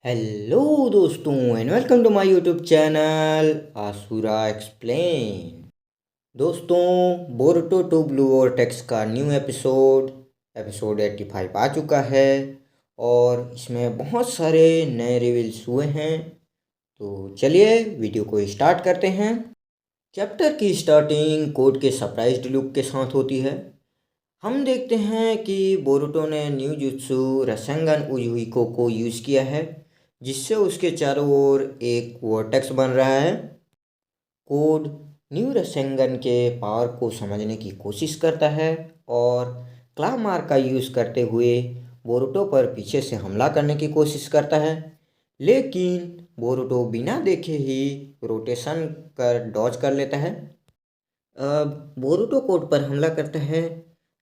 Hello दोस्तों and welcome to my YouTube channel Asura explain. दोस्तों, Boruto two blue vortex का new episode 85 आ चुका है और इसमें बहुत सारे नए रिवील्स हुए हैं। तो चलिए वीडियो को स्टार्ट करते हैं। चैप्टर की स्टार्टिंग कोड के सरप्राइज्ड लुक के साथ होती है। हम देखते हैं कि बोरुटो ने न्यू जुत्सु रसेंगन उजुहिको को यूज़ किया है, जिससे उसके चारों ओर एक वर्टेक्स बन रहा है। कोड न्यू रसेंगन के पावर को समझने की कोशिश करता है और क्लामार का यूज़ करते हुए बोरुटो पर पीछे से हमला करने की कोशिश करता है, लेकिन बोरुटो बिना देखे ही रोटेशन कर डॉज कर लेता है। अब बोरुटो कोड पर हमला करता है,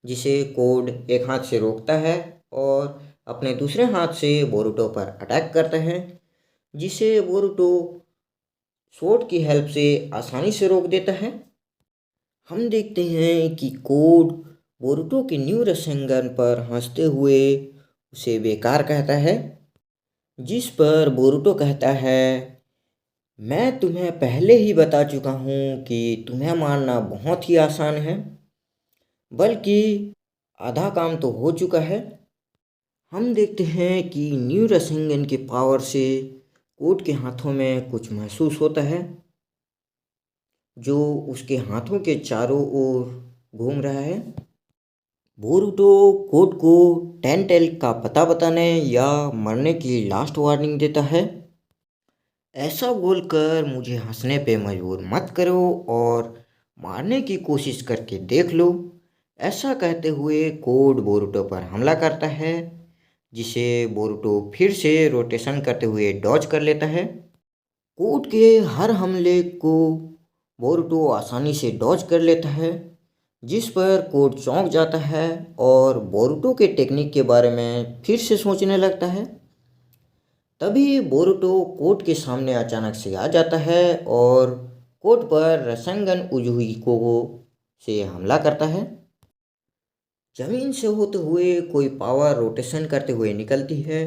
जिसे कोड एक हाथ से रोकता है और अपने दूसरे हाथ से बोरुटो पर अटैक करता है, जिसे बोरुटो स्वॉर्ड की हेल्प से आसानी से रोक देता है। हम देखते हैं कि कोड बोरुटो के न्यू रसेंगन पर हंसते हुए उसे बेकार कहता है, जिस पर बोरुटो कहता है, मैं तुम्हें पहले ही बता चुका हूँ कि तुम्हें मारना बहुत ही आसान है, बल्कि आधा काम तो हो चुका है। हम देखते हैं कि न्यू रसेंगन की पावर से कोड के हाथों में कुछ महसूस होता है, जो उसके हाथों के चारों ओर घूम रहा है। बोरुटो कोड को टेल का पता बताने या मरने की लास्ट वार्निंग देता है। ऐसा बोलकर मुझे हंसने पे मजबूर मत करो और मारने की कोशिश करके देख लो। ऐसा कहते हुए कोड बोरुटो पर हमला करता है, जिसे बोरुटो फिर से रोटेशन करते हुए डॉज कर लेता है। कोड के हर हमले को बोरुटो आसानी से डॉज कर लेता है, जिस पर कोड चौंक जाता है और बोरुटो के टेक्निक के बारे में फिर से सोचने लगता है। तभी बोरुटो कोड के सामने अचानक से आ जाता है और कोड पर रसेंगन उजुहिको से हमला करता है। जमीन से होते हुए कोई पावर रोटेशन करते हुए निकलती है।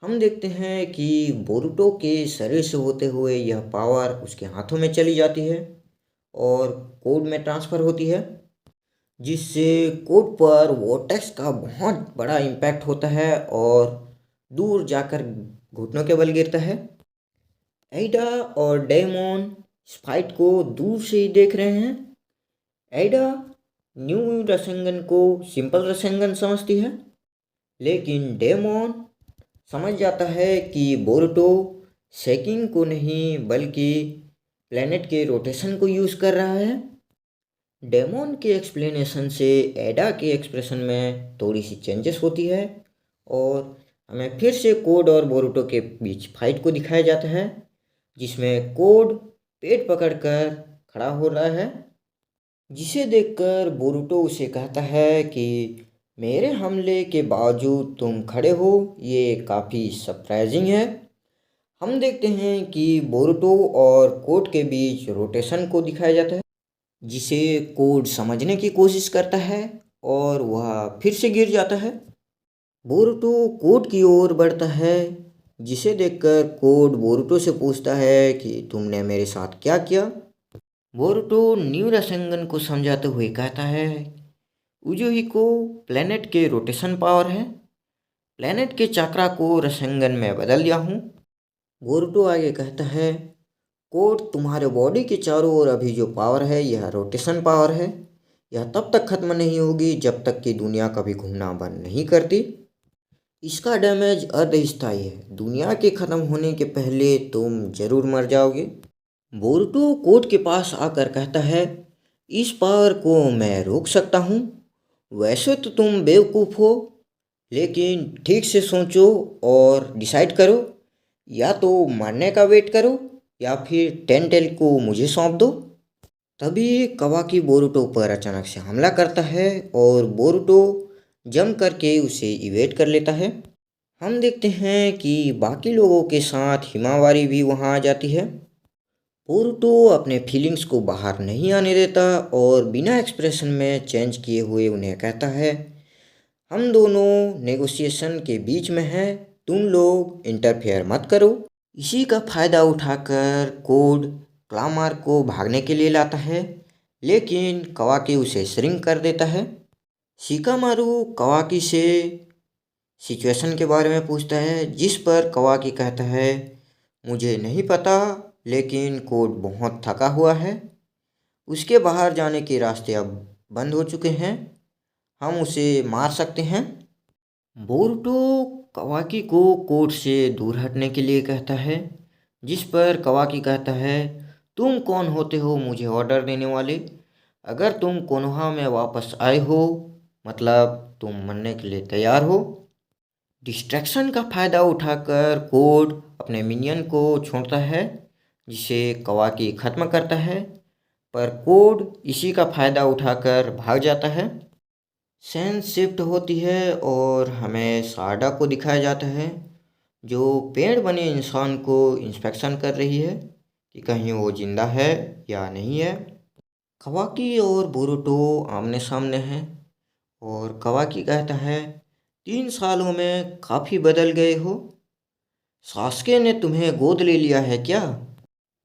हम देखते हैं कि बोरुटो के शरीर से होते हुए यह पावर उसके हाथों में चली जाती है और कोड में ट्रांसफ़र होती है, जिससे कोड पर वोर्टेक्स का बहुत बड़ा इम्पैक्ट होता है और दूर जाकर घुटनों के बल गिरता है। एडा और डेमोन इस फाइट को दूर से ही देख रहे हैं। एडा न्यू रसेंगन को सिंपल रसेंगन समझती है, लेकिन डेमोन समझ जाता है कि बोरुटो शेकिंग को नहीं बल्कि प्लेनेट के रोटेशन को यूज़ कर रहा है। डेमोन के एक्सप्लेनेशन से एडा के एक्सप्रेशन में थोड़ी सी चेंजेस होती है और हमें फिर से कोड और बोरुटो के बीच फाइट को दिखाया जाता है, जिसमें कोड पेट पकड़कर खड़ा हो रहा है, जिसे देखकर बोरुटो उसे कहता है कि मेरे हमले के बावजूद तुम खड़े हो, ये काफ़ी सरप्राइजिंग है। हम देखते हैं कि बोरुटो और कोड के बीच रोटेशन को दिखाया जाता है, जिसे कोड समझने की कोशिश करता है और वह फिर से गिर जाता है। बोरुटो कोड की ओर बढ़ता है, जिसे देखकर कोड बोरुटो से पूछता है कि तुमने मेरे साथ क्या किया। बोरुटो न्यू रसेंगन को समझाते हुए कहता है, उजुहिको प्लेनेट के रोटेशन पावर है, प्लेनेट के चक्रा को रसेंगन में बदल दिया हूँ। बोरुटो आगे कहता है, कोड तुम्हारे बॉडी के चारों ओर अभी जो पावर है यह रोटेशन पावर है। यह तब तक खत्म नहीं होगी जब तक कि दुनिया कभी घूमना बंद नहीं करती। इसका डैमेज अर्धस्थायी है, दुनिया के ख़त्म होने के पहले तुम जरूर मर जाओगे। बोरुटो कोड के पास आकर कहता है, इस पावर को मैं रोक सकता हूँ। वैसे तो तुम बेवकूफ़ हो, लेकिन ठीक से सोचो और डिसाइड करो, या तो मरने का वेट करो या फिर टेल को मुझे सौंप दो। तभी कवाकी बोरुटो पर अचानक से हमला करता है और बोरुटो जम करके उसे इवेट कर लेता है। हम देखते हैं कि बाकी लोगों के साथ हिमावारी भी वहां आ जाती है। बोरुटो अपने फीलिंग्स को बाहर नहीं आने देता और बिना एक्सप्रेशन में चेंज किए हुए उन्हें कहता है, हम दोनों नेगोशिएशन के बीच में हैं तुम लोग इंटरफेयर मत करो। इसी का फायदा उठाकर कोड क्लामार को भागने के लिए लाता है, लेकिन कवाकी उसे श्रिंक कर देता है। शिकामारू कवाकी से सिचुएशन के बारे में पूछता है, जिस पर कवाकी कहता है, मुझे नहीं पता, लेकिन कोड बहुत थका हुआ है। उसके बाहर जाने के रास्ते अब बंद हो चुके हैं, हम उसे मार सकते हैं। बोरुटो कवाकी को कोड से दूर हटने के लिए कहता है, जिस पर कवाकी कहता है, तुम कौन होते हो मुझे ऑर्डर देने वाले? अगर तुम कोनोहा में वापस आए हो मतलब तुम मरने के लिए तैयार हो। डिस्ट्रैक्शन का फ़ायदा उठाकर कोड अपने मिनियन को छोड़ता है, जिसे कवाकी ख़त्म करता है, पर कोड इसी का फ़ायदा उठाकर भाग जाता है। सेंस शिफ्ट होती है और हमें साडा को दिखाया जाता है, जो पेड़ बने इंसान को इंस्पेक्शन कर रही है कि कहीं वो जिंदा है या नहीं है। कवाकी और बोरुटो आमने सामने हैं और कवाकी कहता है, 3 सालों में काफ़ी बदल गए हो। सास्के ने तुम्हें गोद ले लिया है क्या?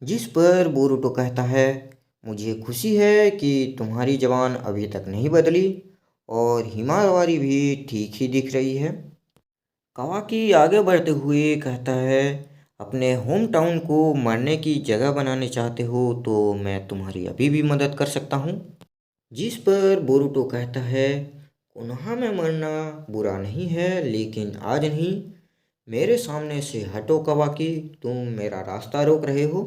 जिस पर बोरुटो कहता है, मुझे खुशी है कि तुम्हारी जबान अभी तक नहीं बदली और हिमावारी भी ठीक ही दिख रही है। कवाकी आगे बढ़ते हुए कहता है, अपने होम टाउन को मरने की जगह बनाने चाहते हो तो मैं तुम्हारी अभी भी मदद कर सकता हूँ। जिस पर बोरुटो कहता है, कोनोहा में मरना बुरा नहीं है, लेकिन आज नहीं। मेरे सामने से हटो कवाकी, तुम मेरा रास्ता रोक रहे हो।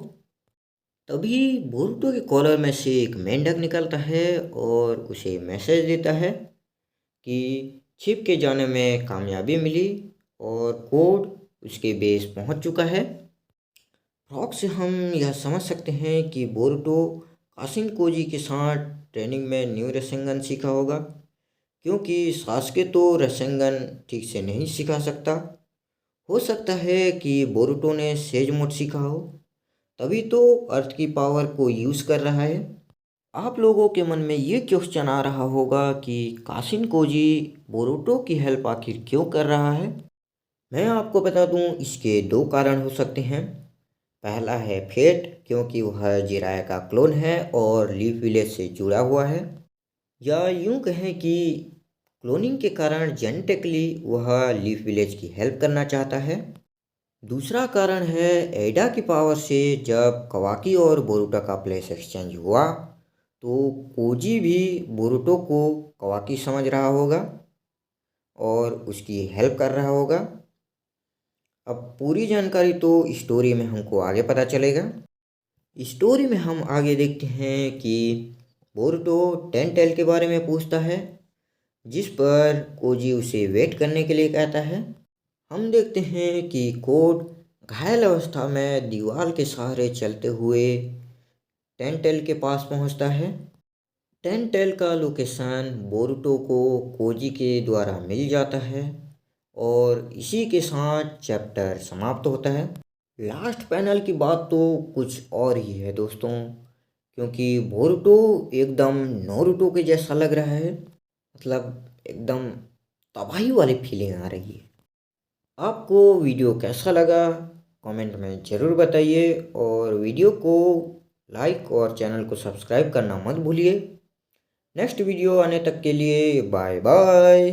तभी बोरुटो के कॉलर में से एक मेंढक निकलता है और उसे मैसेज देता है कि छिप के जाने में कामयाबी मिली और कोड उसके बेस पहुंच चुका है। फ्रॉक से हम यह समझ सकते हैं कि बोरुटो कासिन कोजी के साथ ट्रेनिंग में न्यू रेसेंगन सीखा होगा, क्योंकि सास्के तो रेसेंगन ठीक से नहीं सिखा सकता। हो सकता है कि बोरुटो ने सेज मोड सीखा हो, तभी तो अर्थ की पावर को यूज़ कर रहा है। आप लोगों के मन में ये क्वेश्चन आ रहा होगा कि कासिन कोजी बोरुटो की हेल्प आखिर क्यों कर रहा है। मैं आपको बता दूं, इसके 2 कारण हो सकते हैं। पहला है फेट, क्योंकि वह जिराया का क्लोन है और लीफ विलेज से जुड़ा हुआ है, या यूं कहें कि क्लोनिंग के कारण जेनेटिकली वह लीफ विलेज की हेल्प करना चाहता है। दूसरा कारण है एडा की पावर से जब कवाकी और बोरुटो का प्लेस एक्सचेंज हुआ तो कोजी भी बोरुटो को कवाकी समझ रहा होगा और उसकी हेल्प कर रहा होगा। अब पूरी जानकारी तो स्टोरी में हमको आगे पता चलेगा। स्टोरी में हम आगे देखते हैं कि बोरुटो टेल के बारे में पूछता है, जिस पर कोजी उसे वेट करने के लिए कहता है। हम देखते हैं कि कोड घायल अवस्था में दीवार के सहारे चलते हुए टेल के पास पहुंचता है। टेल का लोकेशन बोरुटो को कोजी के द्वारा मिल जाता है और इसी के साथ चैप्टर समाप्त होता है। लास्ट पैनल की बात तो कुछ और ही है दोस्तों, क्योंकि बोरुटो एकदम नारुतो के जैसा लग रहा है, मतलब एकदम तबाही वाली फीलिंग आ रही है। आपको वीडियो कैसा लगा कमेंट में ज़रूर बताइए और वीडियो को लाइक और चैनल को सब्सक्राइब करना मत भूलिए। नेक्स्ट वीडियो आने तक के लिए बाय बाय।